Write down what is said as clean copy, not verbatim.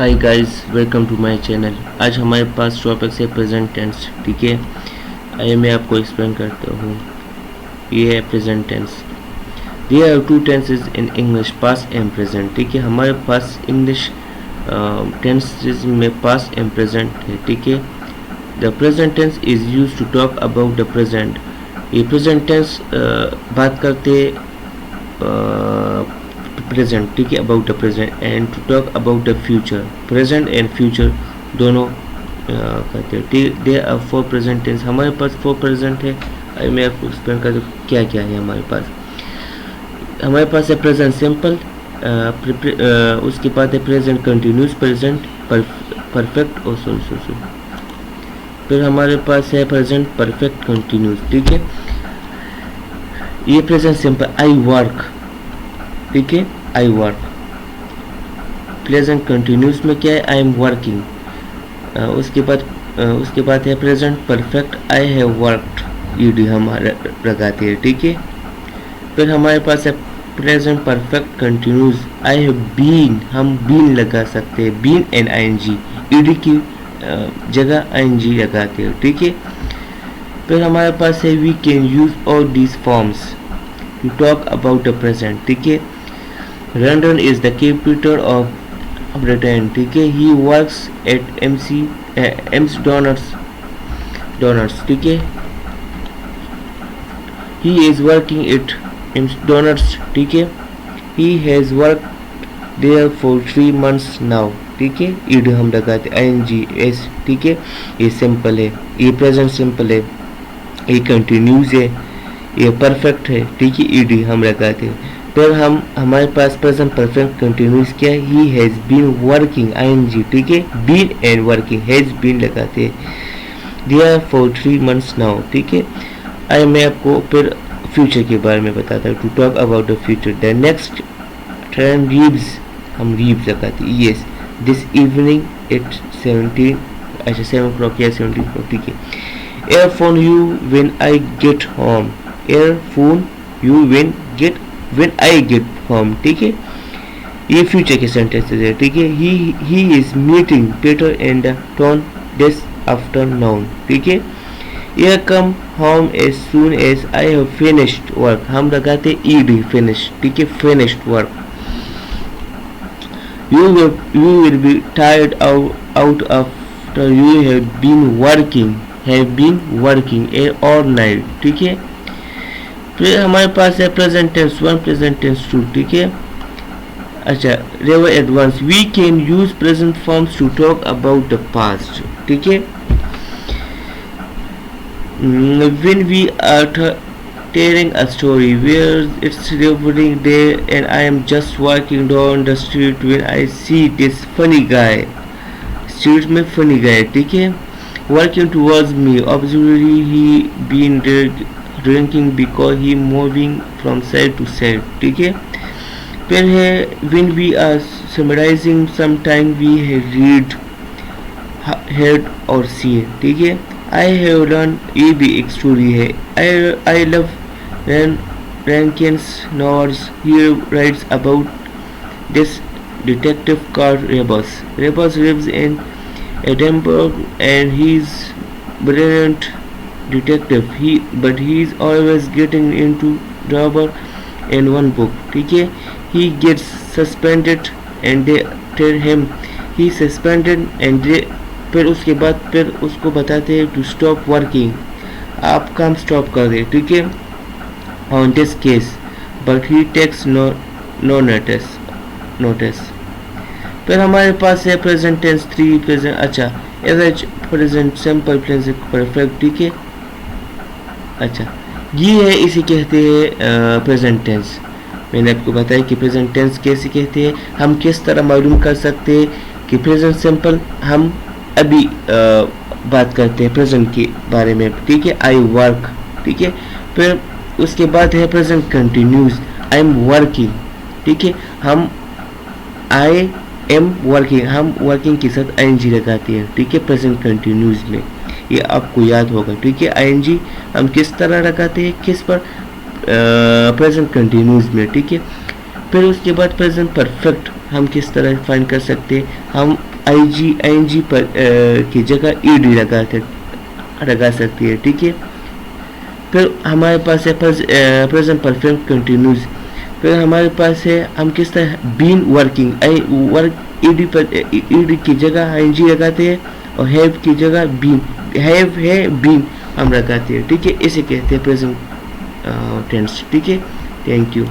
Hi guys, welcome to my channel. आज हमारे पास टॉपिक है प्रेजेंट टेंस। ठीक है, आइए मैं आपको एक्सप्लेन करता हूँ। ये है present tense. There are two tenses in English, past and present. ठीक है, हमारे पास इंग्लिश टेंसेज में पास्ट एंड प्रेजेंट है। ठीक है, the present tense is use to talk about the present. ये प्रेजेंट टेंस बात करते प्रेजेंट, ठीक है, about the present and to talk about the future. Present and future दोनों कहते हैं। ठीक, they are four present tense. हमारे पास फोर प्रेजेंट है। मैं आपको एक्सप्लेन कर दूँ क्या क्या है हमारे पास। हमारे पास है प्रेजेंट सिंपल, उसके बाद है प्रेजेंट कंटिन्यूस, प्रेजेंट परफेक्ट और सो। फिर हमारे पास है प्रेजेंट परफेक्ट कंटिन्यूस। ठीक है, ये प्रेजेंट सिंपल, आई वर्क। ठीक है, आई वर्क। प्रेजेंट कंटिन्यूस में क्या है, आई एम वर्किंग। उसके बाद है present perfect, I have worked. ED हमारे लगाते हैं। ठीक है, फिर हमारे पास है present perfect continuous, I have been. हम बीन लगा सकते हैं, बीन एंड आईएनजी। ईडी की जगह आईएनजी लगाते हैं। ठीक है, फिर हमारे पास है we can use all these forms to talk about the present. ठीक है, London is the capital of Britain. ठीक है, he works at Ames donuts. ठीक है, he is working at Ames donuts. ठीक है, he has work there for 3 months now. ठीक है, ईड हम लगाते आईएनजी एस। ठीक है, ये सिंपल है, ये प्रेजेंट सिंपल है, ये कंटिन्यूस है, ये परफेक्ट है। ठीक है, ईडी हम लगाते हैं। फिर हमारे पास प्रेजेंट परफेक्ट कंटिन्यूस क्या है, he has been working, ING. ठीक है, been and working, has been लगाते हैं, देयर फॉर 3 months नाउ। ठीक है, आई मैं आपको फिर फ्यूचर के बारे में बताता हूँ, to talk about the future. The next train leaves, हम रीव्स लगाते हैं। यस, दिस इवनिंग एट 17, अच्छा 7 o'clock या 17 o'clock। ठीक है, I'll phone you when I get home. I'll phone you when I get home. ठीक है, ये फ्यूचर के सेंटेंसेस है। ठीक है, he is meeting Peter and Tom this afternoon. ठीक है, ये come home as soon as I have finished work. हम लगाते ईडी फिनिश। ठीक है, finished work. You will be tired out after you have been working all night। ठीक है, फिर हमारे पास है प्रेजेंट टेंस 1, प्रेजेंट टेंस 2। ठीक है, अच्छा रेवर advance, we can use present forms to talk about the past. ठीक है, when we are telling a story where it's raining day and I am just walking down the street when I see this funny guy। street में funny guy। ठीक है, walking towards me, obviously he been drinking because he moving from side to side। ठीक है, फिर है when we are summarizing sometime we read, heard और see। ठीक है, I have learned, ये भी एक स्टोरी है। I love Rankin's novels। He writes about this detective called Rebus. Rebus lives in Edinburgh and he's brilliant detective. But he's always getting into trouble in one book। ठीक है, he gets suspended and they tell him he suspended and they फिर उसके बाद फिर उसको बताते हैं to stop working, आप काम स्टॉप कर दे। ठीक है, on this case but he takes no notice. फिर हमारे पास है प्रेजेंट टेंस 3, प्रेजेंट, अच्छा average, present simple, present perfect. ठीक है, अच्छा ये है, इसे कहते हैं प्रेजेंट टेंस। मैंने आपको बताया कि प्रेजेंट टेंस कैसे कहते हैं, हम किस तरह मालूम कर सकते हैं कि प्रेजेंट सिंपल। हम अभी बात करते हैं प्रेजेंट के बारे में। ठीक है, आई वर्क। ठीक है, फिर उसके बाद है present continuous, I am working. ठीक है, हम आई एम वर्किंग, हम वर्किंग के साथ आईएनजी लगाते हैं। ठीक है, प्रेजेंट कंटिन्यूस में, ये आपको याद होगा। ठीक है, आईएनजी हम किस तरह लगाते हैं, किस पर, प्रेजेंट कंटिन्यूस में। ठीक है, फिर उसके बाद प्रेजेंट परफेक्ट हम किस तरह फाइंड कर सकते हैं, हम आई जी पर की जगह ई डी लगा सकते हैं, ठीक है। फिर हमारे पास है प्रेजेंट परफेक्ट कंटिन्यूस। फिर हमारे पास है हम किस तरह been working, I work E D पर ई डी की जगह आई जी लगाते हैं और हैव की जगह बीन, हैव है बीन हम लगाते हैं, ठीक है। इसे कहते हैं प्रेजेंट टेंस, ठीक है। Thank you.